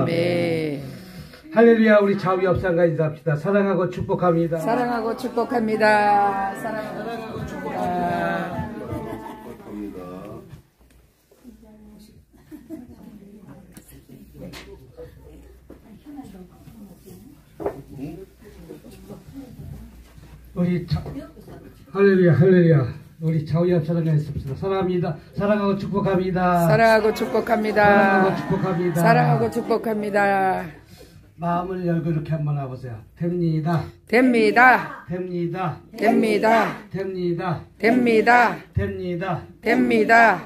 아멘. 할렐루야. 우리 좌우 옆상과 인사합시다. 사랑하고 축복합니다. 사랑하고 축복합니다. 사랑하고 축복합니다. 우리 할렐루야, 할렐루야. 우리 좌우 옆상과 있습니다. 사랑합니다. 사랑하고 축복합니다. 사랑하고 축복합니다. 사랑하고 축복합니다. 사랑하고 축복합니다. 마음을 열고 이렇게 한번 해보세요. 됩니다. 됩니다. 됩니다. 됩니다. 됩니다. 됩니다. 됩니다. 됩니다.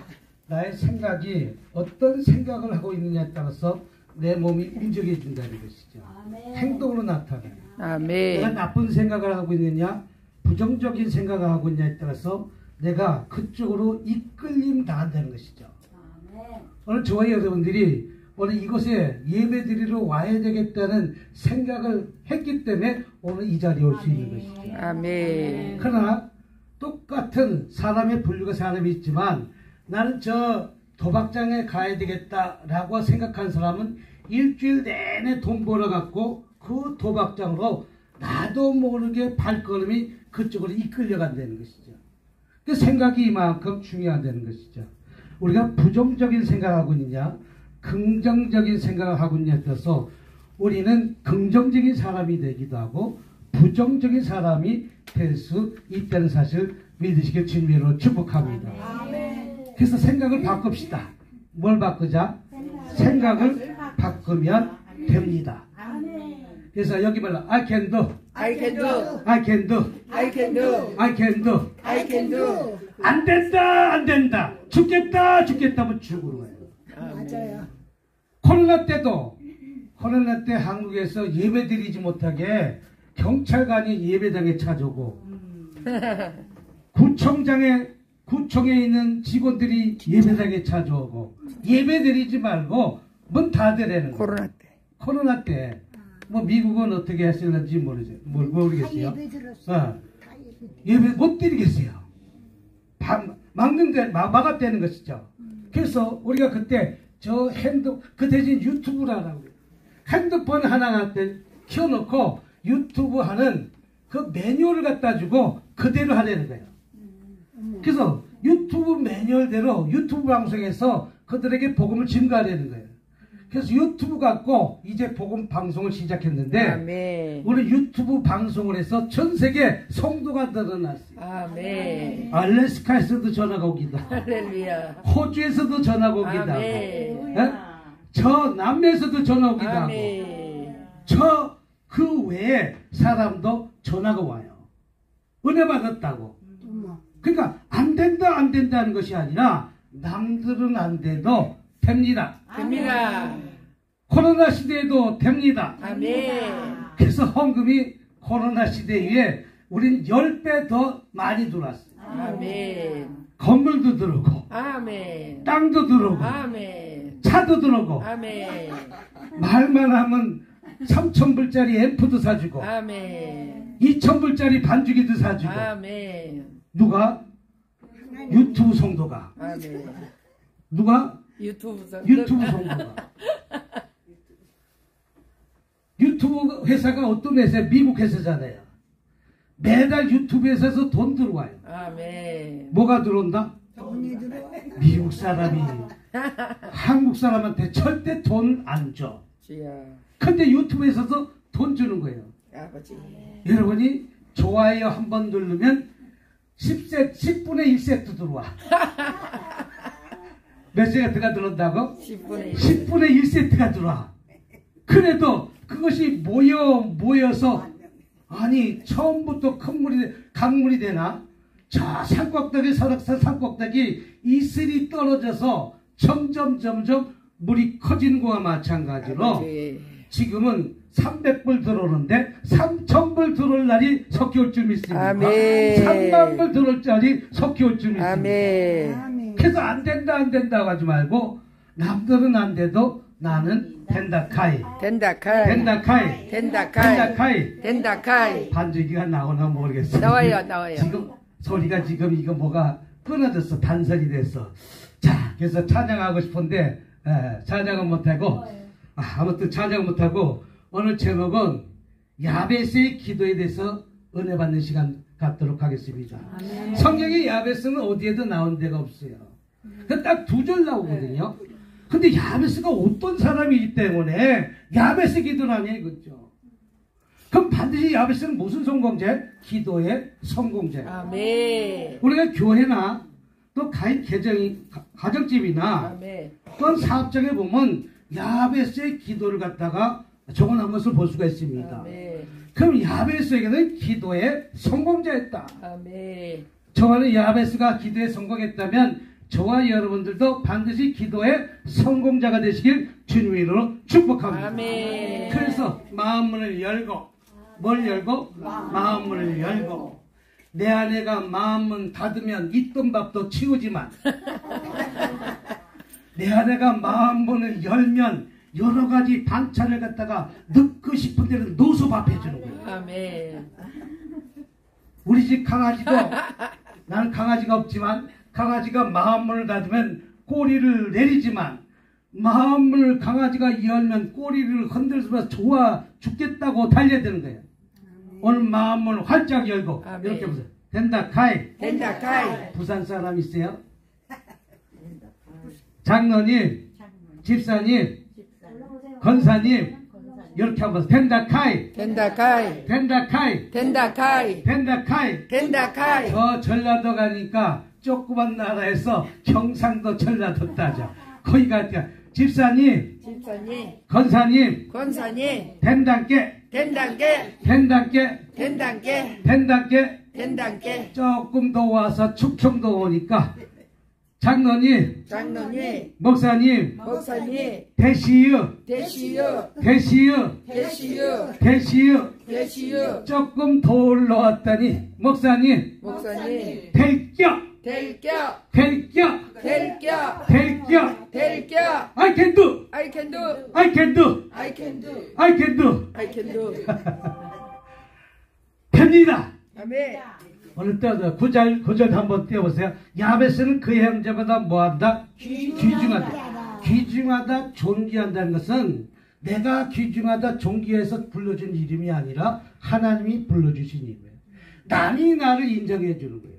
나의 생각이 어떤 생각을 하고 있느냐에 따라서 내 몸이 움직여진다는 것이죠. 행동으로 나타나요. 내가 아멘. 나쁜 생각을 하고 있느냐, 부정적인 생각을 하고 있느냐에 따라서 내가 그쪽으로 이끌림 당한다는 것이죠. 오늘 저와 여러분들이 오늘 이곳에 예배드리러 와야 되겠다는 생각을 했기 때문에 오늘 이 자리에 올 수 있는 것이죠. 아멘. 그러나 똑같은 사람의 분류가 사람이 있지만 나는 저 도박장에 가야 되겠다라고 생각한 사람은 일주일 내내 돈 벌어갖고 그 도박장으로 나도 모르게 발걸음이 그쪽으로 이끌려간다는 것이죠. 그 생각이 이만큼 중요하다는 것이죠. 우리가 부정적인 생각하고 있느냐, 긍정적인 생각을 하고 있느냐에 따라서 우리는 긍정적인 사람이 되기도 하고 부정적인 사람이 될 수 있다는 사실을 믿으시길 주님으로 축복합니다. 그래서 생각을 바꿉시다. 뭘 바꾸자? 생각을 바꾸면 됩니다. 그래서 여기 말로 I can do, I can do. I can do, I can do. I can do. I can do. 안 된다, 안 된다. 죽겠다, 죽겠다면 죽으러 가요. 맞아요. 코로나 때 한국에서 예배드리지 못하게 경찰관이 예배당에 찾아오고 구청에 있는 직원들이 예배당에 찾아오고 예배드리지 말고 문 닫으라는 거예요. 코로나 때 뭐 미국은 어떻게 했을는지 모르겠어요. 예배 못 드리겠어요. 막았다는 것이죠. 그래서 우리가 그때 그 대신 유튜브를 하라고. 핸드폰 하나 켜놓고 유튜브 하는 그 매뉴얼을 갖다 주고 그대로 하라는 거예요. 그래서 유튜브 매뉴얼대로 유튜브 방송에서 그들에게 복음을 증거하라는 거예요. 그래서 유튜브 갖고 이제 복음 방송을 시작했는데 아멘. 우리 유튜브 방송을 해서 전 세계 성도가 늘어났어요. 아멘. 알래스카에서도 전화가 오기도 하고 할렐루야. 호주에서도 전화가 오기도 아멘. 하고 저 남미에서도 전화 오기도 아멘. 하고 저 그 외에 사람도 전화가 와요. 은혜 받았다고. 그러니까 안 된다 안 된다는 것이 아니라 남들은 안 돼도 됩니다. 됩니다. 코로나 시대에도 됩니다. 아멘. 그래서 헌금이 코로나 시대에 우린 10배 더 많이 들어왔어요. 아멘. 건물도 들어오고 아멘. 땅도 들어오고 아멘. 차도 들어오고 아멘. 말만 하면 3,000불짜리 앰프도 사주고 아멘. 2,000불짜리 반주기도 사주고 아멘. 누가? 유튜브 성도가. 아멘. 누가? 유튜브 성도가. 유튜브 회사가 어떤 회사예요? 미국 회사잖아요. 매달 유튜브 회사에서 돈 들어와요. 아멘. 뭐가 들어온다? 돈이 들어. 미국 사람이 한국 사람한테 절대 돈 안 줘. 주야. 근데 유튜브에서도 돈 주는 거예요. 아버지. 여러분이 좋아요 한번 누르면 10분의 1세트 들어와. 몇 세트가 들어온다고? 10분의 1세트가 들어와. 그래도 그것이 모여서 아니 처음부터 강물이 되나? 저 산꼭대기 설악산 산꼭대기 이슬이 떨어져서 점점 물이 커지는 거와 마찬가지로 아버지. 지금은 300불 들어오는데 3,000불 들어올 날이 석기 올 줄 믿습니다. 아멘. 3만불 들어올 날이 석기 올 줄 믿습니다. 아멘. 그래서 안 된다 하지 말고 남들은 안 돼도 나는 된다카이. 된다카이. 반주기가 나오나 모르겠어요. 나와요. 지금 소리가 이거 뭐가 끊어졌어. 단선이 됐어. 자, 그래서 찬양하고 싶은데 찬양은 못하고 아무튼 찬양 못하고 오늘 제목은 야베스의 기도에 대해서 은혜 받는 시간 갖도록 하겠습니다. 아멘. 성경에 야베스는 어디에도 나온 데가 없어요. 딱 2절 나오거든요. 근데 야베스가 어떤 사람이기 때문에 야베스 기도를 하냐 이거죠. 그럼 반드시 야베스는 무슨 성공제? 기도의 성공제. 아멘. 우리가 교회나 또 가정집이나 아멘. 또한 사업장에 보면 야베스의 기도를 갖다가 적어놓은 것을 볼 수가 있습니다. 아멘. 그럼 야베스에게는 기도의 성공자였다. 아멘. 저와는 야베스가 기도에 성공했다면 저와 여러분들도 반드시 기도의 성공자가 되시길 주님의 이름으로 축복합니다. 아멘. 그래서 마음문을 열고 뭘 열고? 마음문을 열고 내 아내가 마음문 닫으면 있던 밥도 치우지만 내 아내가 마음문을 열면 여러 가지 반찬을 갖다가 넣고 싶은 데는 넣어서 밥 해주는 거예요. 아멘. 우리 집 강아지도 나는 강아지가 없지만 강아지가 마음문을 닫으면 꼬리를 내리지만 마음문을 강아지가 열면 꼬리를 흔들면서 좋아 죽겠다고 달려드는 거예요. 오늘 마음문을 활짝 열고 아멘. 이렇게 보세요. 된다 카이. 된다 카이. 부산 사람 있어요? 장로님, 집사님, 권사님 이렇게 한번 된다 카이. 된다 카이. 된다 카이. 된다 카이. 된다 카이. 된다 카이. 저 전라도 가니까 조그만 나라에서 경상도 전라도 따져 거기 갈게요. 집사님, 집사님. 권사님, 권사님. 된단께, 된단께. 된단께, 된단께. 된단께 된단께. 조금 더 와서 충청도 오니까 장로님, 장로님. 목사님, 목사님. 대시유, 대시유. 대시유, 대시유. 대시유 대시유. 조금 더 올라왔더니 목사님 목사님. 될겨 될겨. 될겨 될겨. 될겨 될겨. I can do I can do. I can do I can do. I can do I can do. 됩니다. 아멘. 오늘 또 구절 한번 띄워보세요. 야베스는 그의 형제보다 뭐한다? 귀중하다. 귀중하다, 존귀한다는 것은 내가 귀중하다, 존귀해서 불러준 이름이 아니라 하나님이 불러주신 이름이에요. 남이 나를 인정해 주는 거예요.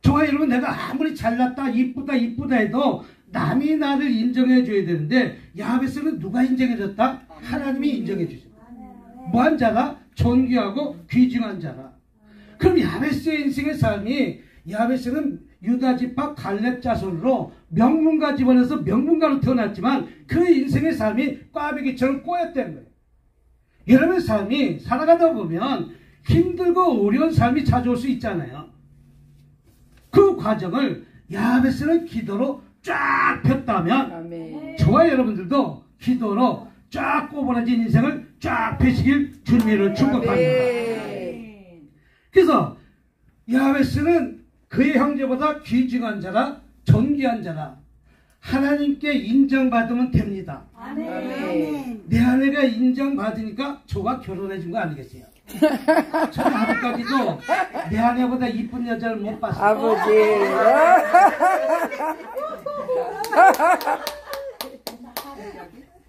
저와 여러분, 내가 아무리 잘났다, 이쁘다 해도 남이 나를 인정해 줘야 되는데 야베스는 누가 인정해 줬다? 하나님이 인정해 주신 거예요. 뭐한 자가? 존귀하고 귀중한 자라. 그럼 야베스의 인생의 삶이, 야베스는 유다 지파 갈렙 자손으로 명문가 집안에서 명문가로 태어났지만 그 인생의 삶이 꽈배기처럼 꼬였다는 거예요. 여러분의 삶이 살아가다 보면 힘들고 어려운 삶이 찾아올 수 있잖아요. 그 과정을 야베스는 기도로 쫙 폈다면 아멘. 저와 여러분들도 기도로 쫙 꼬부라진 인생을 쫙 펴시길 주님을 축복합니다. 아멘. 그래서 야베스는 그의 형제보다 귀중한 자라, 존귀한 자라, 하나님께 인정받으면 됩니다. 아멘. 내 아내가 인정받으니까 저와 결혼해 준 거 아니겠어요? 저는 아직까지도 내 아내보다 이쁜 여자를 못 봤어요. 아버지.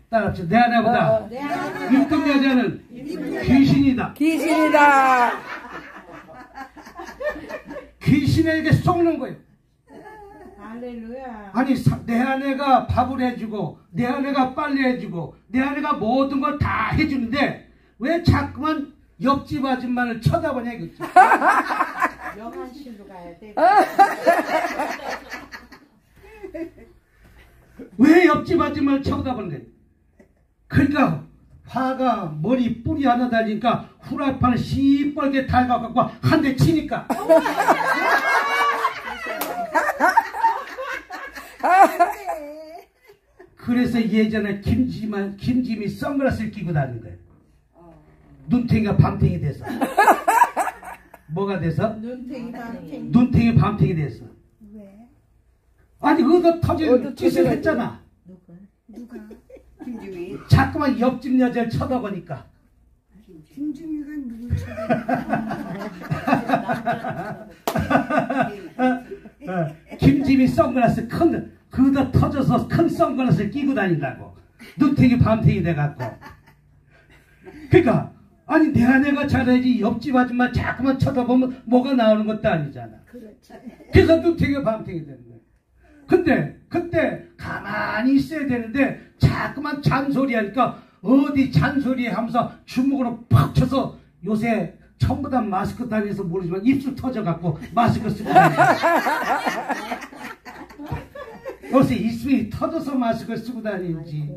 따라합시다. 내 아내보다 이쁜 여자는 귀신이다. 귀신이다. 귀신에게 속는 거예요. 할렐루야. 아니, 내 아내가 밥을 해주고 내 아내가 빨래 해주고 내 아내가 모든 걸 다 해주는데 왜 자꾸만 옆집 아줌마를 쳐다보냐 이거지. 영안실로 가야 돼. 왜 옆집 아줌마를 쳐다보는데? 그러니까 화가 머리 뿌리 하나 달리니까 후라이팬을 시뻘게 달가갖고 한 대 치니까. 그래서 예전에 김지미 선글라스를 끼고 다니는 거예요. 눈탱이가 밤탱이 돼서. 뭐가 돼서? 눈탱이 밤탱이. 눈탱이 밤탱이 돼서. 왜? 아니 얻어 터질 얻어 짓을 터져가지고. 했잖아. 누가? 김주미. 자꾸만 옆집 여자를 쳐다보니까. 김주미가 누굴 김지미 선글라스 그거 터져서 큰 선글라스를 끼고 다닌다고. 눈탱이 밤탱이 돼갖고. 그러니까 아니 내 아내가 잘해야지 옆집 아줌마 자꾸만 쳐다보면 뭐가 나오는 것도 아니잖아. 그렇지. 그래서 눈탱이 밤탱이 되는 거예요. 근데 그때 가만히 있어야 되는데 자꾸만 잔소리 하니까 어디 잔소리 하면서 주먹으로 팍 쳐서 요새 전부 다 마스크 다니면서 모르지만 입술 터져갖고 마스크 쓰고 다니고 요새 입술이 터져서 마스크를 쓰고 다니는지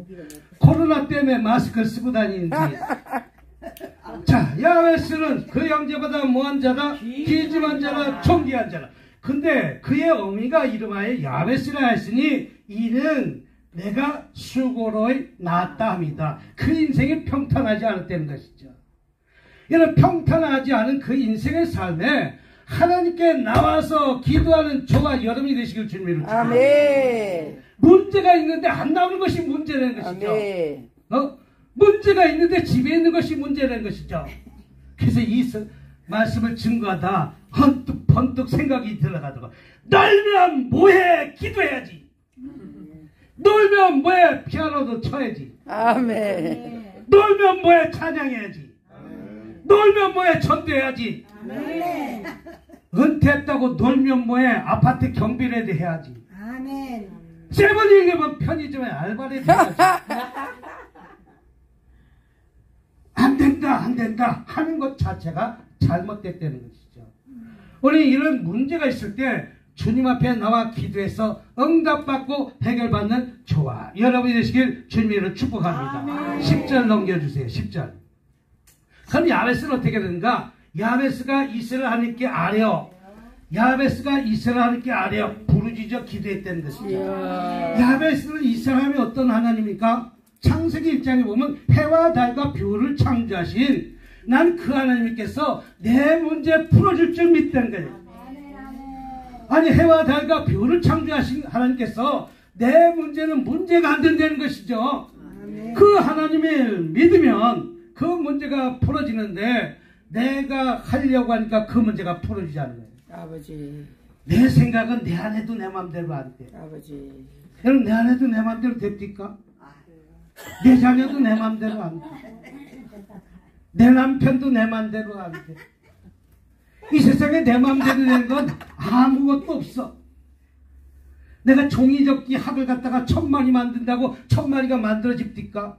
코로나 때문에 마스크를 쓰고 다니는지. 자, 야베스는 그 형제보다 무한 자다, 기짐한 자다, 존귀한 자다. 근데 그의 어미가 이름하여 야베스라 했으니 이는 내가 수고로 낳았다 합니다. 그 인생이 평탄하지 않았다는 것이죠. 이런 평탄하지 않은 그 인생의 삶에 하나님께 나와서 기도하는 저와 여러분이 되시길 주님으로 축복합니다. 아멘. 문제가 있는데 안 나오는 것이 문제라는 것이죠. 아멘. 문제가 있는데 집에 있는 것이 문제라는 것이죠. 그래서 이 말씀을 증거하다 번뜩 생각이 들어가다가 놀면 뭐해? 기도해야지. 놀면 뭐해? 피아노도 쳐야지. 아멘. 놀면 뭐해? 찬양해야지. 놀면 뭐해? 전도해야지. 아멘. 은퇴했다고 놀면 뭐해? 아파트 경비라도 해야지. 아멘. 세번 얘기하면 편의점에 알바라도 해야지. 안 된다 하는 것 자체가 잘못됐다는 것이죠. 우리 이런 문제가 있을 때 주님 앞에 나와 기도해서 응답받고 해결받는 저와 여러분이 되시길 주님으로 축복합니다. 10절 넘겨주세요. 10절. 그럼 야베스는 어떻게 되는가? 야베스가 이스라엘 하나님께 아뢰어, 야베스가 이스라엘 하나님께 아뢰어 부르짖어 기도했다는 것이죠. 야베스는 이스라엘 하나님이 어떤 하나님입니까? 창세기 1장에 보면 해와 달과 별을 창조하신 난 그 하나님께서 내 문제 풀어줄 줄 믿다는 거예요. 아니 해와 달과 별을 창조하신 하나님께서 내 문제는 문제가 안 된다는 것이죠. 그 하나님을 믿으면 그 문제가 풀어지는데 내가 하려고 하니까 그 문제가 풀어지지 않는 거예요. 아버지. 내 생각은 내 아내도 내 마음대로 안 돼. 아버지. 여러분 내 아내도 내 마음대로 됩니까? 내 자녀도 내 마음대로 안 돼. 내 남편도 내 마음대로 안 돼. 이 세상에 내 마음대로 되는 건 아무것도 없어. 내가 종이접기 학을 갖다가 1000마리 만든다고 1000마리가 만들어집니까?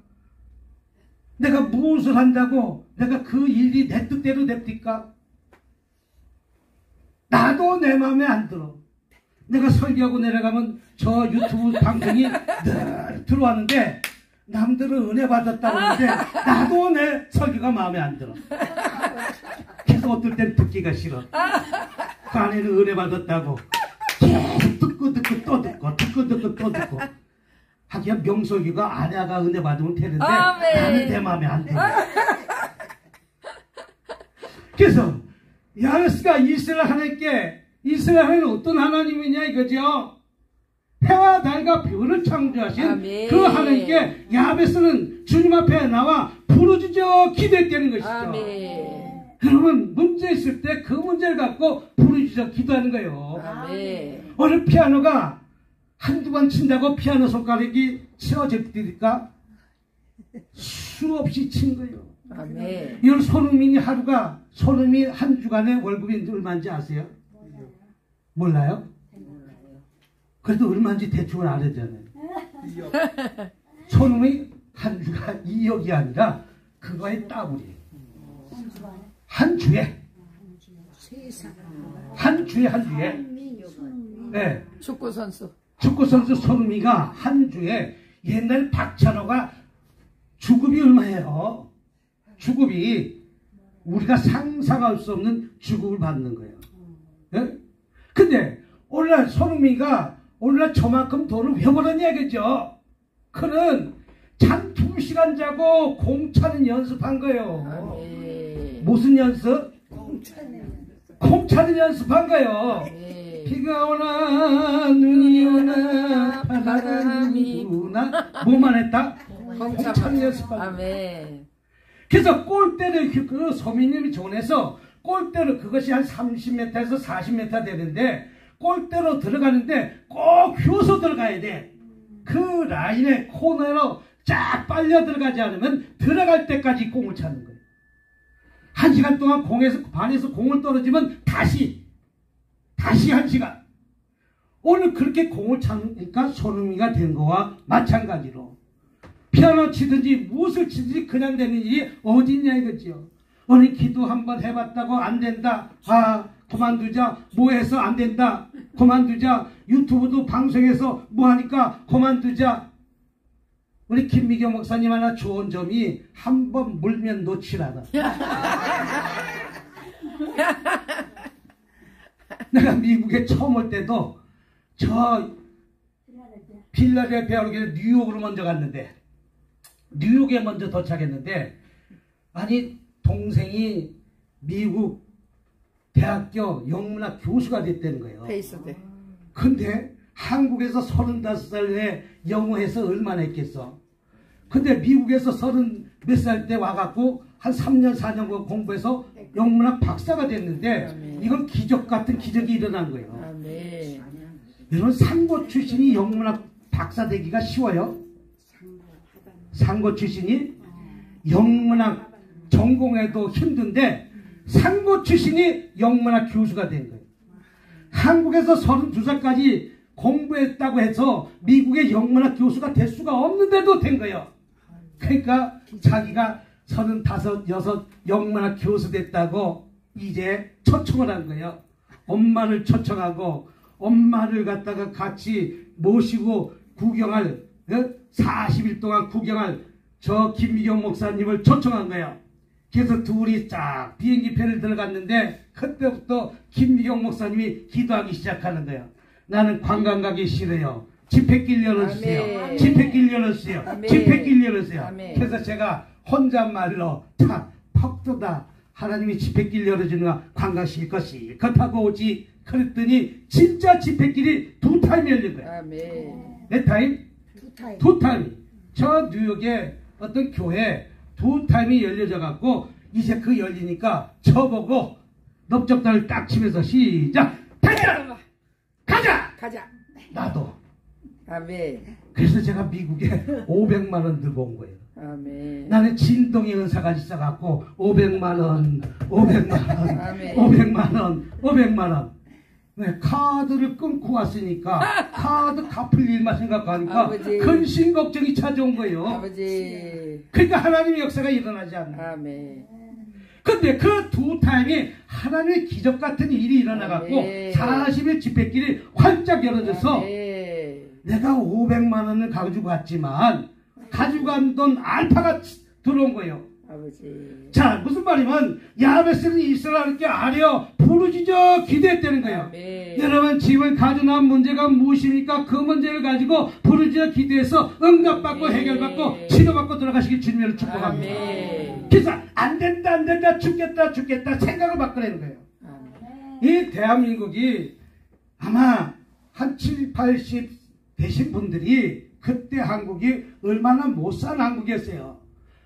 내가 무엇을 한다고 내가 그 일이 내 뜻대로 됩니까? 나도 내 마음에 안 들어. 내가 설교하고 내려가면 저 유튜브 방송이 늘 들어왔는데 남들은 은혜 받았다고 하는데 나도 내 설교가 마음에 안 들어. 계속 어떨 땐 듣기가 싫어. 그 안에는 은혜 받았다고 계속 듣고 또 듣고 또 듣고 하기야 명설교가 아내가 은혜 받으면 되는데 나는 내 마음에 안 들어. 그래서 야베스가 이스라엘 하나님께, 이스라엘 하나님은 어떤 하나님이냐 이거죠. 해와 달과 별을 창조하신 아멘. 그 하나님께 야베스는 주님 앞에 나와 부르짖어 기도했다는 것이죠. 아멘. 여러분 문제 있을 때 그 문제를 갖고 부르짖어 기도하는 거예요. 아멘. 오늘 피아노가 한두 번 친다고 피아노 손가락이 치워집니까? 수없이 친 거예요. 아멘. 이걸 손흥민이 손흥민 한 주간의 월급이 얼마인지 아세요? 몰라요? 그래도 얼마인지 대충은 알았잖아요. 손흥민이 한 주가 2억이 아니라 그거의 더블이에요. 한 주에. 한 주에. 네. 축구선수. 축구선수 손흥민이가 한 주에 옛날 박찬호가 주급이 얼마예요? 주급이 우리가 상상할 수 없는 주급을 받는 거예요. 네? 근데 오늘날 손흥민이가 오늘날 저만큼 돈을 왜 벌었냐 그죠? 그는 잠 2시간 자고 공차는 연습한 거예요. 아멘. 무슨 연습? 공차는 연습한 거예요. 아멘. 비가 오나 눈이 오나 바람이 부나 뭐만 했다? 공차는 연습한 거예요. 아멘. 그래서 골대를 그 서민님이 전해서 골대로 그것이 한 30m에서 40m 되는데 골대로 들어가는데 꼭 휘어서 들어가야 돼. 그 라인에 코너로 쫙 빨려 들어가지 않으면 들어갈 때까지 공을 차는 거예요. 1시간 동안 반에서 공을 떨어지면 다시 1시간. 오늘 그렇게 공을 차니까 손흥민이가 된 거와 마찬가지로 피아노 치든지 무엇을 치든지 그냥 되는 일이 어딨냐 이거지요. 오늘 기도 한번 해봤다고 안 된다. 그만두자. 뭐 해서 안 된다. 그만두자. 유튜브도 방송에서 뭐 하니까 그만두자. 우리 김미경 목사님 하나 좋은 점이 한번 물면 놓질 않아. 내가 미국에 처음 올 때도 저 필라델피아로 뉴욕으로 먼저 갔는데 뉴욕에 먼저 도착했는데 아니 동생이 미국 대학교 영문학 교수가 됐다는 거예요. 페이스대. 근데 한국에서 35살에 영어해서 얼마나 했겠어. 근데 미국에서 30 몇 살 때 와갖고 한 3년 4년 공부해서 영문학 박사가 됐는데 이건 기적 같은 기적이 일어난 거예요. 아멘. 여러분 상고 출신이 영문학 박사 되기가 쉬워요? 상고 출신이 영문학 전공해도 힘든데 상고 출신이 영문학 교수가 된 거예요. 한국에서 32살까지 공부했다고 해서 미국의 영문학 교수가 될 수가 없는데도 된 거예요. 그러니까 자기가 35, 6 영문학 교수 됐다고 이제 초청을 한 거예요. 엄마를 초청하고 엄마를 갖다가 같이 모시고 구경할 40일 동안 구경할 저 김미경 목사님을 초청한 거예요. 그래서 둘이 쫙 비행기편을 들어갔는데 그때부터 김미경 목사님이 기도하기 시작하는 거예요. 나는 관광 가기 싫어요. 집회길 열어주세요. 아멘. 집회길 열어주세요. 아멘. 집회길 열어주세요. 아멘. 그래서 제가 혼잣말로 참 퍽도다. 하나님이 집회길 열어주는가 관광시킬 것이 그렇다고 오지. 그랬더니 진짜 집회길이 2타임 열린 거예요. 아멘. 몇 타임? 2타임. 2타임. 저 뉴욕에 어떤 교회 2타임이 열려져 갖고 이제 그 열리니까 저보고 넓적다리를 딱 치면서 시작! 가자! 가자. 나도. 아멘. 그래서 제가 미국에 500만 원 들고 온 거예요. 아멘. 나는 진동의 은사가 있어갖고 500만 원, 500만 원, 아멘. 500만 원, 500만 원. 네, 카드를 끊고 왔으니까 카드 갚을 일만 생각하니까 아버지. 근심 걱정이 찾아온 거예요. 아버지. 그러니까 하나님의 역사가 일어나지 않나. 아멘. 근데 그 2타임이 하나님의 기적 같은 일이 일어나갖고 아멘. 40일 집회길이 활짝 열어져서 아멘. 내가 500만 원을 가지고 갔지만 가지고 간 돈 알파가 들어온 거예요. 아버지. 자, 무슨 말이면 야베스는 이스라엘께 아뢰어 부르짖어 기도했다는 거예요. 아멘. 여러분 집을 가져난 문제가 무엇입니까? 그 문제를 가지고 부르짖어 기도해서 응답받고 아멘. 해결받고 치료받고 들어가시길 주님을 축복합니다. 아멘. 그래서 안 된다 죽겠다 생각을 바꾸라는 거예요. 아멘. 이 대한민국이 아마 한 7, 80 되신 분들이 그때 한국이 얼마나 못산 한국이었어요.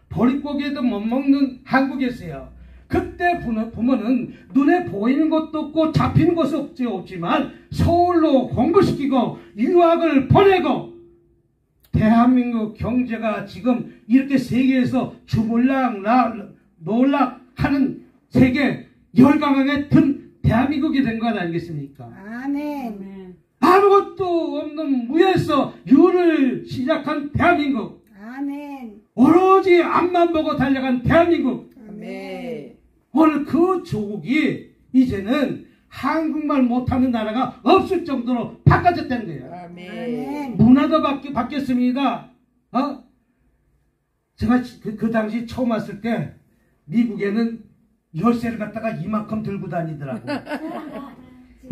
보릿고기에도 못 먹는 한국이었어요. 그때 부모는 눈에 보이는 것도 없고 잡히는 것이 없지만 서울로 공부시키고 유학을 보내고 대한민국 경제가 지금 이렇게 세계에서 주물락 놀락하는 세계 열강에 든 대한민국이 된 것 아니겠습니까? 아멘. 아무것도 없는 무에서 유를 시작한 대한민국, 아멘. 오로지 앞만 보고 달려간 대한민국. 아멘. 오늘 그 조국이 이제는 한국말 못하는 나라가 없을 정도로 바꿔졌다는 거예요. 아멘. 문화도 바뀌었습니다. 제가 그 당시 처음 왔을 때 미국에는 열쇠를 갖다가 이만큼 들고 다니더라고.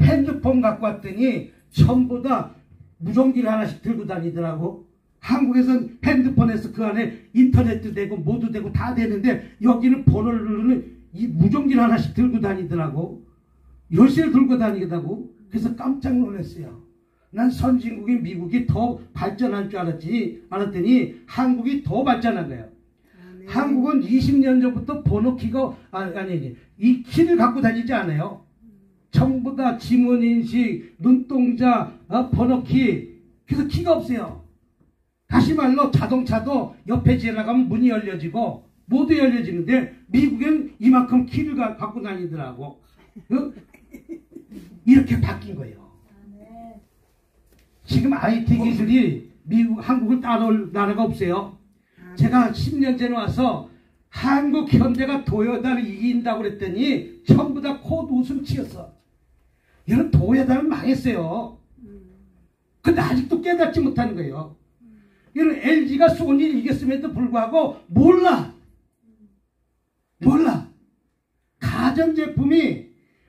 핸드폰 갖고 왔더니 전부 다 무전기를 하나씩 들고 다니더라고. 한국에서는 핸드폰에서 그 안에 인터넷도 되고 뭐도 되고 다 되는데 여기는 번호를 누르는 이 무전기를 하나씩 들고 다니더라고. 열쇠를 들고 다니더라고. 그래서 깜짝 놀랐어요. 난 선진국인 미국이 더 발전할 줄 알았더니 한국이 더 발전한 거예요. 아멘. 한국은 20년 전부터 번호키가 이 키를 갖고 다니지 않아요. 전부 다 지문인식, 눈동자, 번호키. 그래서 키가 없어요. 다시 말로 자동차도 옆에 지나가면 문이 열려지고 모두 열려지는데 미국엔 이만큼 키를 갖고 다니더라고. 어? 이렇게 바뀐 거예요. 지금 IT 기술이 한국을 따라올 나라가 없어요. 제가 10년 전에 와서 한국 현대가 도요타를 이긴다고 그랬더니 전부 다 곧 웃음치였어. 이런 도요타는 망했어요. 근데 아직도 깨닫지 못하는 거예요. 이런 LG가 소니를 이겼음에도 불구하고 몰라. 가전제품이,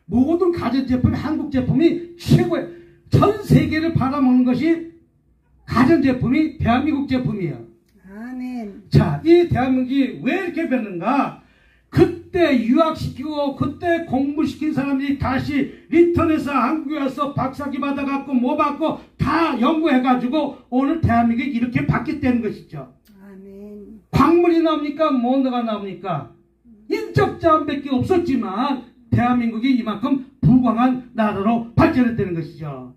모든 가전제품이, 한국 제품이 최고예요. 전 세계를 팔아먹는 것이 가전제품이 대한민국 제품이에요. 아멘. 자, 이 대한민국이 왜 이렇게 변는가? 그때 유학시키고 그때 공부시킨 사람들이 다시 리턴해서 한국에 와서 박사기 받아갖고 뭐 받고 다 연구해가지고 오늘 대한민국이 이렇게 바뀌었다는 것이죠. 아멘. 광물이 나옵니까? 뭐가 나옵니까? 인적 자원밖에 없었지만 대한민국이 이만큼 부강한 나라로 발전했다는 것이죠.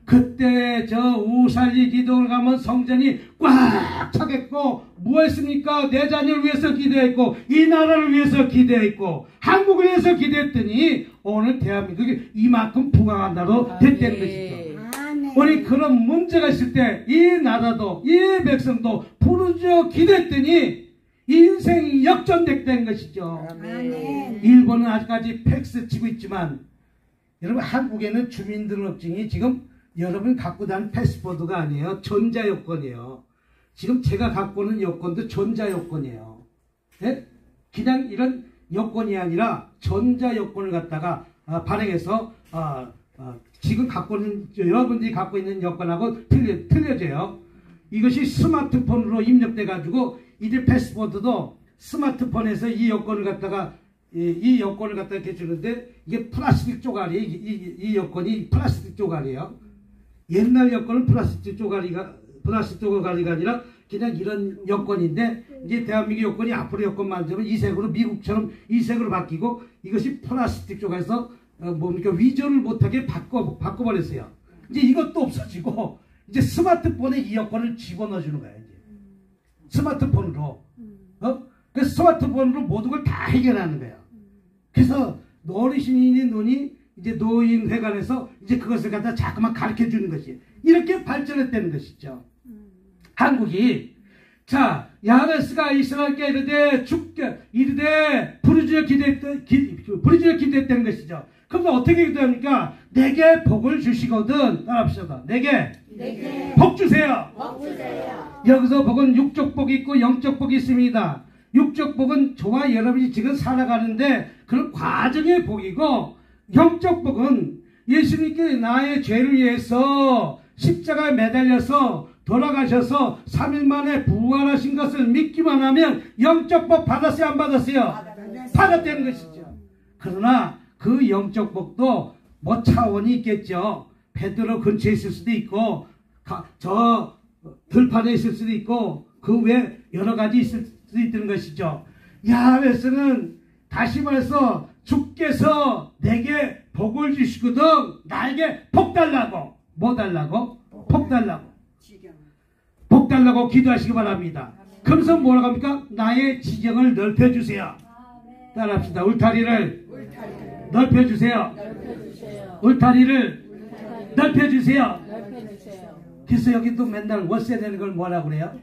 그때 저 우살리 기도를 가면 성전이 꽉 차겠고 뭐 했습니까? 내 자녀를 위해서 기도했고 이 나라를 위해서 기도했고 한국을 위해서 기도했더니 오늘 대한민국이 이만큼 부강한 나라로 됐다는 것이죠. 아멘. 우리 그런 문제가 있을 때 이 나라도 이 백성도 부르짖어 기도했더니 인생이 역전됐다는 것이죠. 아멘. 일본은 아직까지 팩스 치고 있지만 여러분 한국에는 주민등록증이 지금 여러분 갖고 다니는 패스포드가 아니에요. 전자여권이에요. 지금 제가 갖고 있는 여권도 전자여권이에요. 예? 그냥 이런 여권이 아니라 전자여권을 갖다가 발행해서 지금 갖고 있는 여러분들이 갖고 있는 여권하고 틀려져요. 이것이 스마트폰으로 입력돼 가지고 이제 패스포드도 스마트폰에서 이 여권을 갖다가 이렇게 주는데 이게 플라스틱 쪼가리, 이 여권이 플라스틱 쪼가리예요. 옛날 여권은 플라스틱 쪼가리가 아니라 그냥 이런 여권인데 이제 대한민국 여권이 앞으로 여권 만들면 이색으로 미국처럼 이색으로 바뀌고 이것이 플라스틱 쪼가리에서 뭡니까 위조를 못하게 바꿔버렸어요. 이제 이것도 없어지고 이제 스마트폰에 이 여권을 집어넣어 주는 거예요. 이제 스마트폰으로 그 스마트폰으로 모든 걸 다 해결하는 거예요. 그래서 어르신이 눈이 이제 노인회관에서 이제 그것을 갖다 자꾸만 가르쳐 주는 것이 이렇게 발전했다는 것이죠. 한국이 자 야베스가 이스라엘께 이르되 부르짖어 기도했다는 것이죠. 그럼 어떻게 기도합니까? 내게 복을 주시거든. 따라합시다. 내게 복 주세요. 여기서 복은 육적 복이 있고 영적 복이 있습니다. 육적 복은 저와 여러분이 지금 살아가는데 그런 과정의 복이고 영적 복은 예수님께 나의 죄를 위해서 십자가에 매달려서 돌아가셔서 3일 만에 부활하신 것을 믿기만 하면 영적 복 받았어요? 안 받았어요? 받았다는 것이죠. 그러나 그 영적 복도 뭐 차원이 있겠죠. 베드로 근처에 있을 수도 있고 저 들판에 있을 수도 있고 그 외에 여러 가지 있을 수도 있다는 것이죠. 야베스는 다시 말해서 주께서 내게 복을 주시거든 나에게 복 달라고 뭐 달라고? 복 달라고 복 달라고 기도하시기 바랍니다. 그래서 뭐라고 합니까? 나의 지경을 넓혀주세요. 따라합시다. 울타리를 넓혀주세요. 울타리를 넓혀주세요. 그래서 여기도 맨날 월세 내는 걸 뭐라고 그래요?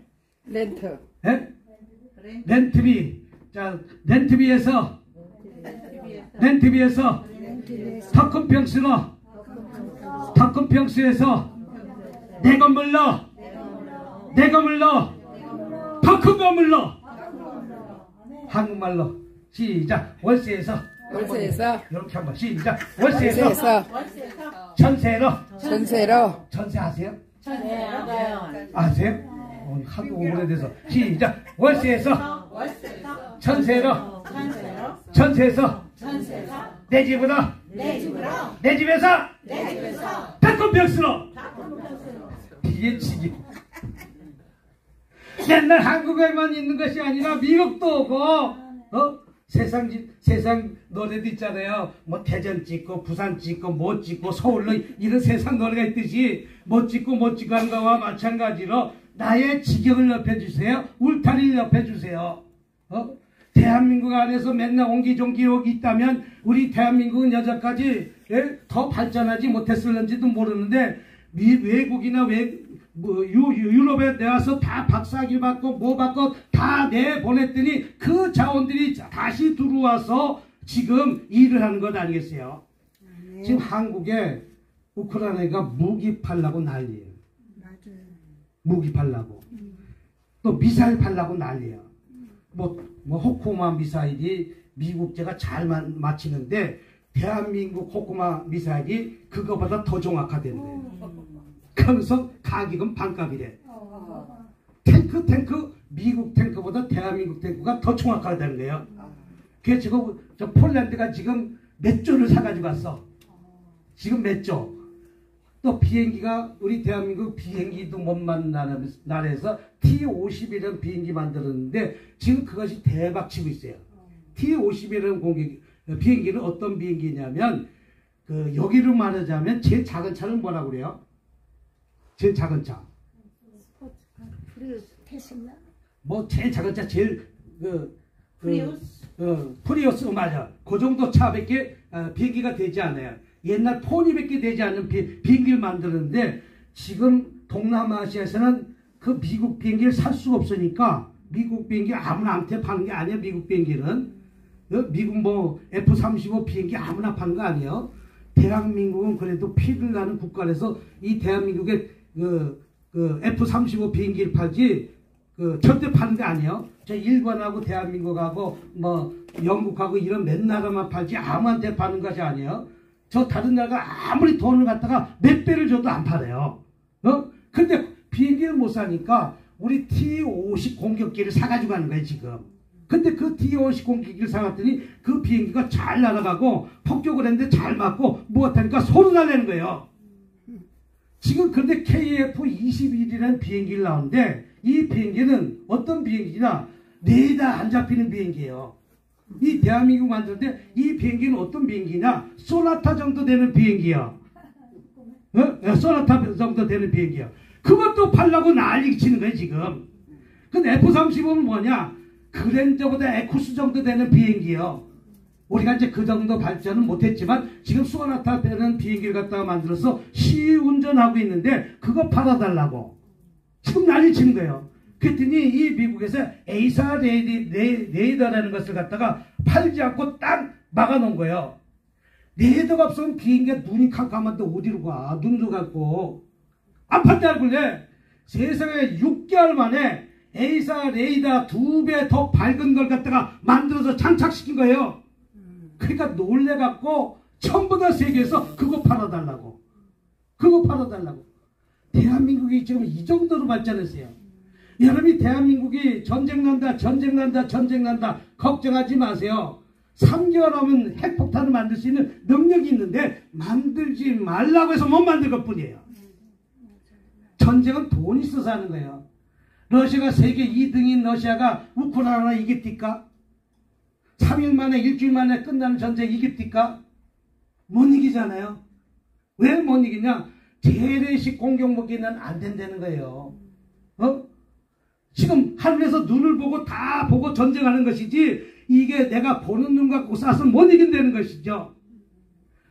렌트. 예? 렌트비. 자, 렌트비에서 더 큰 평수에서 내 건물로 더 큰 건물로 한국말로 시작. 월세에서 이렇게 한번 시작. 월세에서 전세 아세요? 네, 알아요. 아세요? 하도 오래돼서 시작. 월세에서 전세로 내 집으로 내 집에서 더 큰 평수로 이게 지기. 맨날 한국에만 있는 것이 아니라 미국도 오고 세상 노래도 있잖아요. 뭐 대전 찍고 부산 찍고 못 찍고 서울로 이런 세상 노래가 있듯이 못 찍고 하는 거와 마찬가지로 나의 지경을 넓혀주세요. 울타리를 넓혀주세요. 대한민국 안에서 맨날 옹기종기욕이 있다면 우리 대한민국은 여전까지 더 발전하지 못했을는지도 모르는데 외국이나 유럽에 내와서 다 박사학위 받고 뭐 받고 다 내보냈더니 그 자원들이 다시 들어와서 지금 일을 하는 것 아니겠어요? 네. 지금 한국에 우크라이나가 무기 팔라고 난리예요. 맞아요. 무기 팔라고. 또 미사일 팔라고 난리예요. 뭐 호쿠마 미사일이 미국제가 잘 맞히는데 대한민국 호쿠마 미사일이 그거보다 더 정확하다는 거예요. 그러면서 가격은 반값이래. 탱크 미국 탱크보다 대한민국 탱크가 더 정확하다는 거예요. 그래서 지금 저 폴란드가 지금 몇 조를 사가지고 왔어. 지금 몇 조. 또 비행기가 우리 대한민국 비행기도 못 만드는 나라에서 T-50이라는 비행기 만들었는데 지금 그것이 대박 치고 있어요. T-50이라는 비행기는 어떤 비행기냐면 여기로 말하자면 제일 작은 차는 뭐라고 그래요? 제일 작은 차. 테슬라. 뭐 제일 작은 차 제일 프리우스 맞아. 그 정도 차밖에 비행기가 되지 않아요. 옛날 포니밖에 되지 않는 비행기를 만드는데 지금 동남아시아에서는 그 미국 비행기를 살 수가 없으니까 미국 비행기 아무나한테 파는 게 아니에요. 미국 비행기는 미국 뭐 F-35 비행기 아무나 파는 거 아니에요. 대한민국은 그래도 피를 나는 국가라서 이 대한민국의 F-35 비행기를 팔지 절대 파는 게 아니에요. 저 일본하고 대한민국하고 뭐 영국하고 이런 몇 나라만 팔지 아무한테 파는 것이 아니에요. 저 다른 나라가 아무리 돈을 갖다가 몇 배를 줘도 안 팔아요. 근데 비행기를 못 사니까 우리 T-50 공격기를 사가지고 가는 거예요, 지금. 근데 그 T-50 공격기를 사갔더니 그 비행기가 잘 날아가고 폭격을 했는데 잘 맞고 못하니까 소리 날리는 거예요. 지금 그런데 KF-21이라는 비행기를 나오는데 이 비행기는 어떤 비행기냐? 레이더 안 잡히는 비행기예요. 이 대한민국 만드는데 이 비행기는 어떤 비행기냐? 소나타 정도 되는 비행기야. 소나타 정도 되는 비행기야. 그것도 팔라고 난리 치는 거예요, 지금. 근데 F-35는 뭐냐? 그랜저보다 에쿠스 정도 되는 비행기예요. 우리가 이제 그 정도 발전은 못했지만 지금 소나타라는 비행기를 갖다가 만들어서 시운전하고 있는데 그거 팔아달라고 지금 난리 치는 거예요. 그랬더니 이 미국에서 에이사 레이더라는 것을 갖다가 팔지 않고 딱 막아놓은 거예요. 레이더가 없으면 비행기가 눈이 캄캄한데 어디로 가? 눈도 감고 안 판다고 그래. 세상에 6개월 만에 에이사 레이더 2배 더 밝은 걸 갖다가 만들어서 장착시킨 거예요. 그러니까 놀래갖고 전부 다 세계에서 그거 팔아달라고. 그거 팔아달라고. 대한민국이 지금 이 정도로 발전했어요. 여러분이 대한민국이 전쟁 난다 걱정하지 마세요. 3개월 하면 핵폭탄을 만들 수 있는 능력이 있는데 만들지 말라고 해서 못 만들 것 뿐이에요. 전쟁은 돈 있어서 하는 거예요. 러시아가 세계 2등인 러시아가 우크라이나 이깁니까? 3일 만에 일주일 만에 끝나는 전쟁 이깁니까? 못 이기잖아요. 왜 못 이기냐? 재래식 공격무기는 안 된다는 거예요. 지금 하늘에서 눈을 보고 다 보고 전쟁하는 것이지 이게 내가 보는 눈 갖고 쏴서 못 이긴다는 것이죠.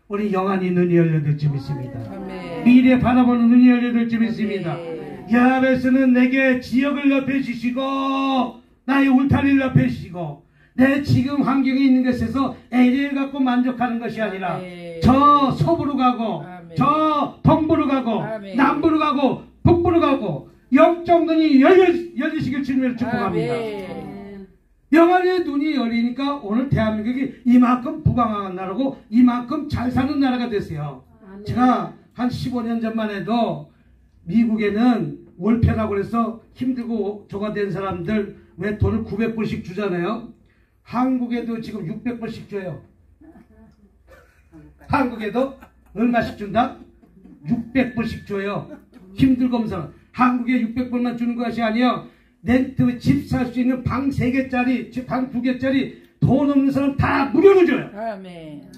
우리 영안이 눈이 열려들 줄 믿습니다. 미래 바라보는 눈이 열려들 줄 믿습니다. 야베스는 내게 지역을 넓혀주시고 나의 울타리를 넓혀주시고 내 지금 환경에 있는 것에서 LA를 갖고 만족하는 것이 아니라 저 서부로 가고 저 동부로 가고 남부로 가고 북부로 가고 영적 눈이 열리시길 주님을 축복합니다. 영안의 눈이 열리니까 오늘 대한민국이 이만큼 부강한 나라고 이만큼 잘 사는 나라가 됐어요. 제가 한 15년 전만 해도 미국에는 월패라고 해서 힘들고 조가 된 사람들 왜 돈을 900불씩 주잖아요. 한국에도 지금 600불씩 줘요. 한국에도 얼마씩 준다? 600불씩 줘요. 힘들고 없는 한국에 600불만 주는 것이 아니에요. 렌트 집 살 수 있는 방 3개짜리, 방 2개짜리 돈 없는 사람 다 무료로 줘요. 아멘.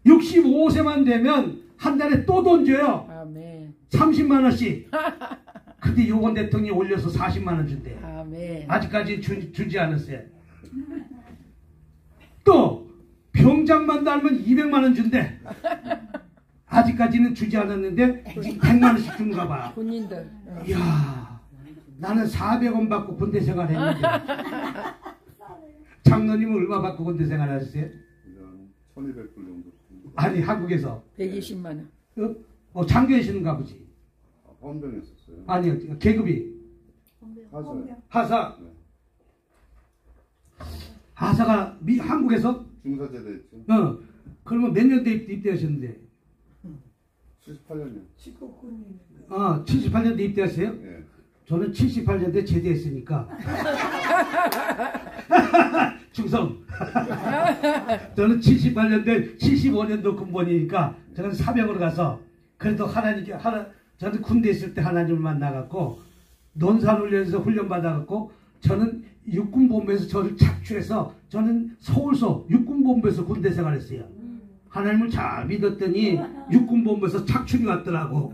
65세만 되면 한 달에 또 돈 줘요. 아멘. 30만 원씩. 근데 요건 대통령이 올려서 40만 원 준대. 아멘. 아직까지 주지 않았어요. 또 병장만 달면 200만 원 준대. 아직까지는 주지 않았는데 100만 원씩 준가 봐. 군인들. 이야, 나는 400원 받고 군대 생활했는데 장로님은 얼마 받고 군대 생활하셨어요? 1200불 정도. 아니 한국에서 120만 원. 장교이시는가 보지. 헌병했었어요. 아니요, 계급이 하사요. 하사. 네. 하사가 한국에서 중사제대 했죠. 그러면 몇 년대 입대하셨는데? 78년이요. 78년대 입대하세요? 예. 저는 78년대 제대했으니까 충성. 저는 78년대 75년도 군번이니까 저는 사병으로 가서 그래도 저는 군대 있을 때 하나님을 만나갖고 논산훈련에서 훈련받아갖고 저는 육군본부에서 저를 착취해서 저는 서울서 육군본부에서 군대 생활했어요. 하나님을 잘 믿었더니 육군본부에서 착출이 왔더라고.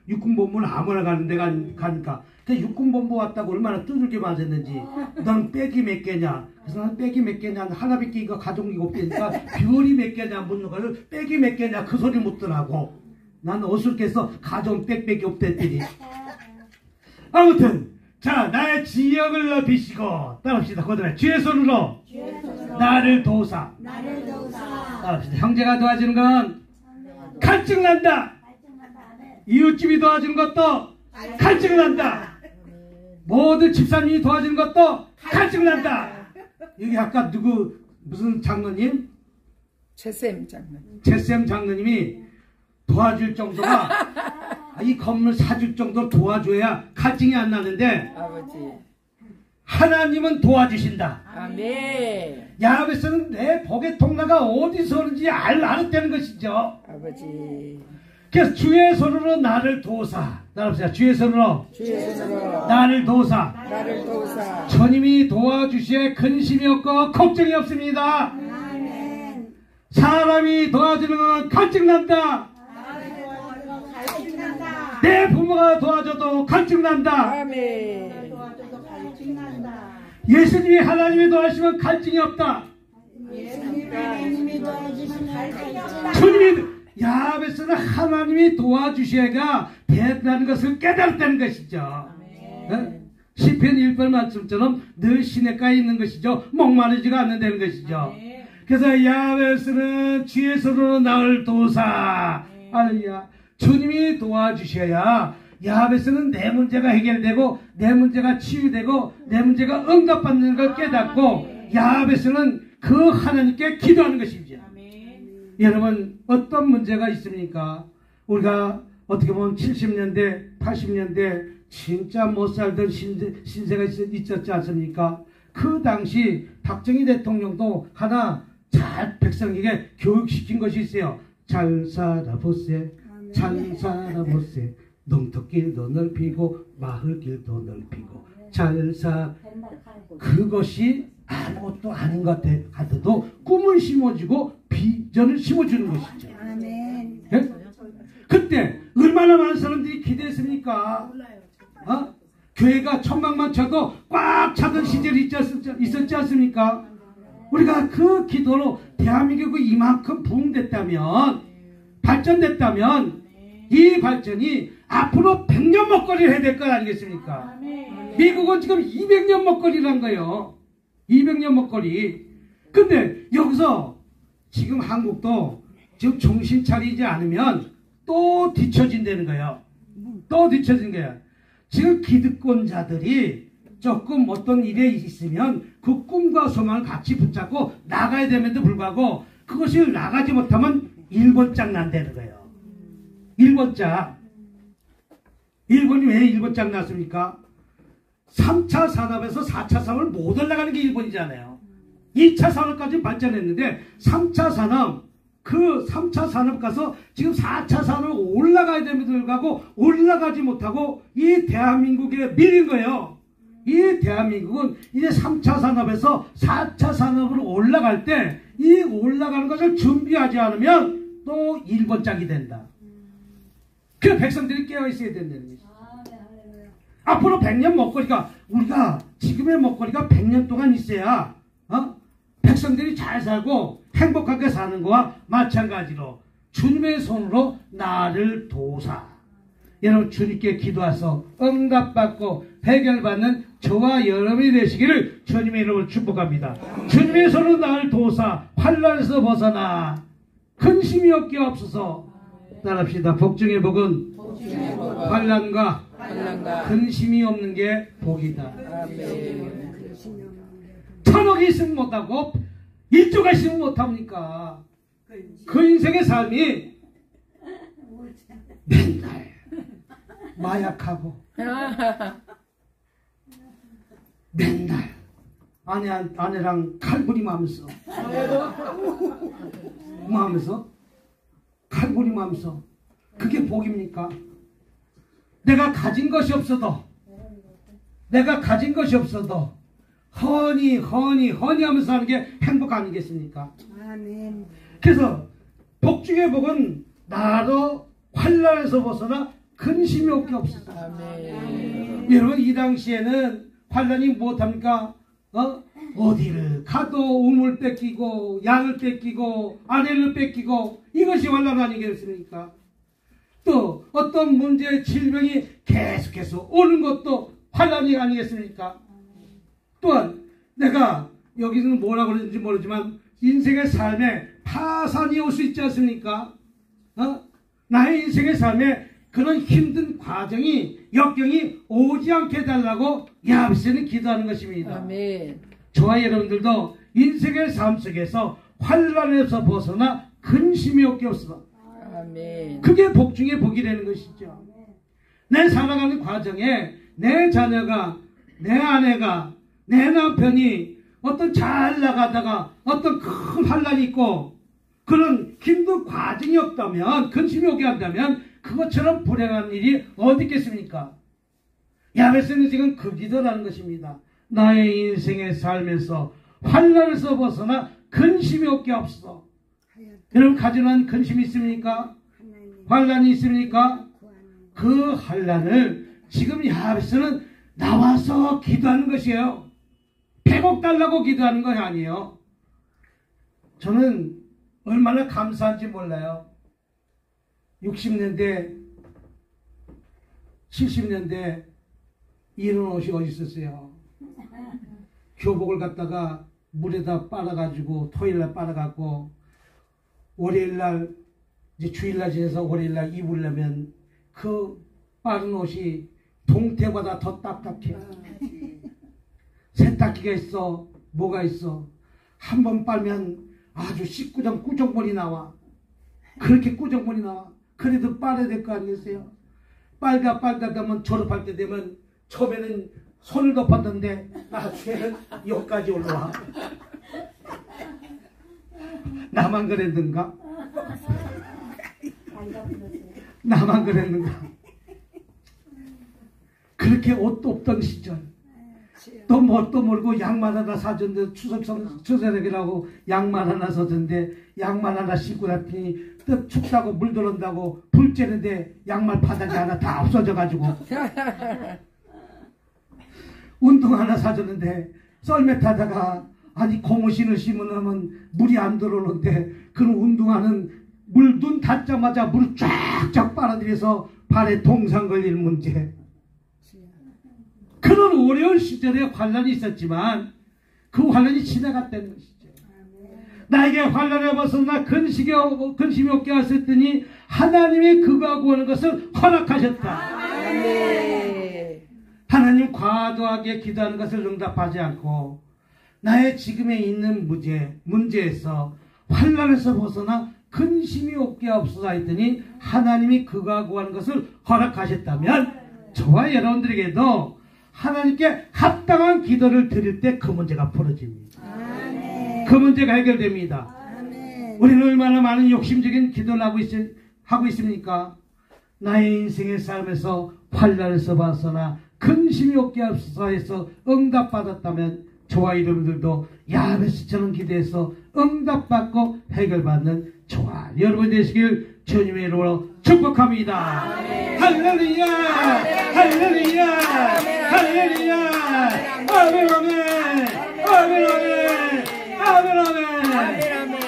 육군본부는 아무나 가는 데가 가니까. 육군본부 왔다고 얼마나 두들겨 맞았는지. 너는 빽이 몇 개냐? 그래서 나는 빽이 몇 개냐? 하나밖에 이거 가족이 없다니까 별이 몇 개냐 묻는 거를 빽이 몇 개냐 그 소리 묻더라고. 나는 어설께서 가족 빽밖에 없댔더니. 아무튼 자, 나의 지역을 넓히시고 따라합시다. 거듭해 주의 손으로 나를 도우사. 따라합시다. 형제가 도와주는 건 갈증 난다. 이웃집이 도와주는 것도 갈증 난다. 모든 집사님이 도와주는 것도 갈증 난다. 여기 아까 무슨 장로님? 최쌤 장로님. 최쌤 장로님이 도와줄 정도가 이 건물 사줄 정도로 도와줘야 갈증이 안 나는데 아버지. 하나님은 도와주신다. 아멘. 야훼에서는 내 복의 통로가 어디서 오는지 알았다는 것이죠. 아버지. 그래서 주의 손으로 나를 도우사. 따라합시다. 주의 손으로 나를 도우사. 나를 도우사. 주님이 도와주시에 근심이 없고 걱정이 없습니다. 아멘. 사람이 도와주는 건 갈증난다. 내 부모가 도와줘도 갈증난다. 아멘. 예수님이 하나님이 도와주시면 갈증이 없다. 주님이 야훼에서는 하나님이 도와주셔야 된다는 것을 깨달았다는 것이죠. 시편 1편 말씀처럼 늘 시냇가에 있는 것이죠. 목마르지가 않는다는 것이죠. 그래서 야훼에서는 주의 손으로 나를 도우사. 할렐루야. 주님이 도와주셔야 야훼에서는 내 문제가 해결되고 내 문제가 치유되고 내 문제가 응답받는 걸 깨닫고 야훼에서는 그 하나님께 기도하는 것이죠. 여러분 어떤 문제가 있습니까? 우리가 어떻게 보면 70년대 80년대 진짜 못 살던 신세가 있었지 않습니까? 그 당시 박정희 대통령도 하나 잘 백성에게 교육시킨 것이 있어요. 잘 살아보세. 잘 살아보세. 농토길도 넓히고 마을길도 넓히고 그것이 아무것도 아닌 것 같아도 꿈을 심어주고 비전을 심어주는 것이죠. 아멘. 예? 그때 얼마나 많은 사람들이 기대했습니까? 교회가 천막만 쳐도 꽉 차던 시절이 있었지 않습니까? 우리가 그 기도로 대한민국이 이만큼 부흥됐다면 발전됐다면 이 발전이 앞으로 100년 먹거리를 해야 될 것 아니겠습니까? 미국은 지금 200년 먹거리란 거예요. 200년 먹거리. 근데 여기서 지금 한국도 지금 정신 차리지 않으면 또 뒤처진다는 거예요. 또 뒤처진 거예요. 지금 기득권자들이 조금 어떤 일에 있으면 그 꿈과 소망을 같이 붙잡고 나가야 됨에도 불구하고 그것이 나가지 못하면 일본짝 난다는 거예요. 일본짝. 일본이 왜 일본짝 났습니까? 3차 산업에서 4차 산업을 못 올라가는 게 일본이잖아요. 2차 산업까지 발전했는데 3차 산업, 그 3차 산업 가서 지금 4차 산업 올라가야 됨에도 불구하고 올라가지 못하고 이 대한민국에 밀린 거예요. 이 대한민국은 이제 3차 산업에서 4차 산업으로 올라갈 때 이 올라가는 것을 준비하지 않으면 또 일본짝이 된다. 그 백성들이 깨어 있어야 된다는 것이죠. 앞으로 100년 먹거리가, 우리가 지금의 먹거리가 100년 동안 있어야 백성들이 잘 살고 행복하게 사는 거와 마찬가지로 주님의 손으로 나를 도우사. 여러분, 주님께 기도해서 응답받고 해결받는 저와 여러분이 되시기를 주님의 이름으로 축복합니다. 주님의 손으로 나를 도우사 환난에서 벗어나 근심이 없게 없어서. 따라합시다. 복중의 복은 환난과 근심이 없는 게 복이다. 천억이 있으면 못하고 1조가 있으면 못합니까? 그 인생의 삶이 맨날 마약하고 맨날 아내랑 칼부림하면서 칼부림하면서 그게 복입니까? 내가 가진 것이 없어도 허니 하면서 하는 게 행복 아니겠습니까? 아멘. 그래서 복중의 복은 나로 환난에서 벗어나 근심이 없게 없어서. 여러분, 이 당시에는 환난이 무엇합니까? 어디를 가도 우물 뺏기고 양을 뺏기고 아내를 뺏기고 이것이 환난 아니겠습니까? 또 어떤 문제, 질병이 계속해서 오는 것도 환난이 아니겠습니까? 또한 내가 여기서는 뭐라고 그러는지 모르지만 인생의 삶에 파산이 올 수 있지 않습니까? 나의 인생의 삶에 그런 힘든 과정이, 역경이 오지 않게 해달라고 야베스는 기도하는 것입니다. 아멘. 저와 여러분들도 인생의 삶 속에서 환난에서 벗어나 근심이 없게 없어. 아멘. 그게 복 중에 복이라는 것이죠. 내 살아가는 과정에 내 자녀가, 내 아내가, 내 남편이 어떤 잘 나가다가 어떤 큰 환난이 있고 그런 힘든 과정이 없다면, 근심이 오게 한다면 그것처럼 불행한 일이 어디 있겠습니까? 야베스는 지금 그 기도라는 것입니다. 나의 인생의 삶에서 환난에서 벗어나 근심이 없게 없어. 여러분, 가지런한 근심이 있습니까? 환난이 있습니까? 그 환난을 지금 야베스는 나와서 기도하는 것이에요. 100억 달라고 기도하는 건 아니에요. 저는 얼마나 감사한지 몰라요. 60년대, 70년대 이런 옷이 어디 있었어요. 교복을 갖다가 물에다 빨아가지고 토요일날 빨아갖고 월요일날, 이제 주일날 지내서 월요일날 입으려면 그 빠른 옷이 동태보다 더 딱딱해. 세탁기가 있어, 뭐가 있어. 한 번 빨면 아주 씻구정 꾸정물이 나와. 그렇게 꾸정물이 나와. 그래도 빨아야 될 거 아니겠어요? 빨다 되면 졸업할 때 되면 처음에는 손을 덮었는데 나중에는 여기까지 올라와. 나만 그랬는가? 나만 그랬는가? 그렇게 옷도 없던 시절. 또 뭣도 모르고 양말 하나 사줬는데 추석이라고 양말 하나 사줬는데 양말 하나 신고 났더니 또 춥다고 물 들어온다고 불 쬐는데 양말 바닥이 하나 다 없어져가지고 운동 하나 사줬는데 썰매 타다가 아니 고무신을 신으면 물이 안 들어오는데 그런 운동화는 물 눈 닿자마자 물을 쫙쫙 빨아들여서 발에 동상 걸릴 문제. 그런 어려운 시절에 환난이 있었지만 그 환난이 지나갔다는 것이죠. 나에게 환난을 벗어나 근심이 없게 하셨더니 하나님이 그가 구하는 것을 허락하셨다. 하나님 과도하게 기도하는 것을 응답하지 않고 나의 지금에 있는 문제에서 환난에서 벗어나 근심이 없게 없어서 했더니 하나님이 그가 구하는 것을 허락하셨다면 저와 여러분들에게도 하나님께 합당한 기도를 드릴 때 그 문제가 풀어집니다. 아멘. 그 문제가 해결됩니다. 아멘. 우리는 얼마나 많은 욕심적인 기도를 하고 있습니까? 나의 인생의 삶에서 환난에서 벗어나 근심이 없게 없어서 해서 응답받았다면 저와 여러분들도 야베스처럼 기도해서 응답받고 해결받는 저와 여러분 되시길 주님의 이름으로 축복합니다. 할렐루야, 할렐루야, 할렐루야. 아멘, 아멘, 아멘, 아멘, 아멘, 아멘.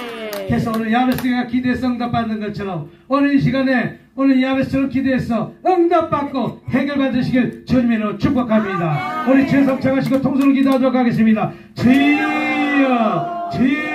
그래서 오늘 야베스가 기도해서 응답받는 것처럼 오늘 이 시간에 오늘 야베스처럼 기도해서 응답받고 해결받으시길 주님으로 축복합니다. 우리 주여 성창하시고 통성을 기도하도록 하겠습니다. 주여, 주여.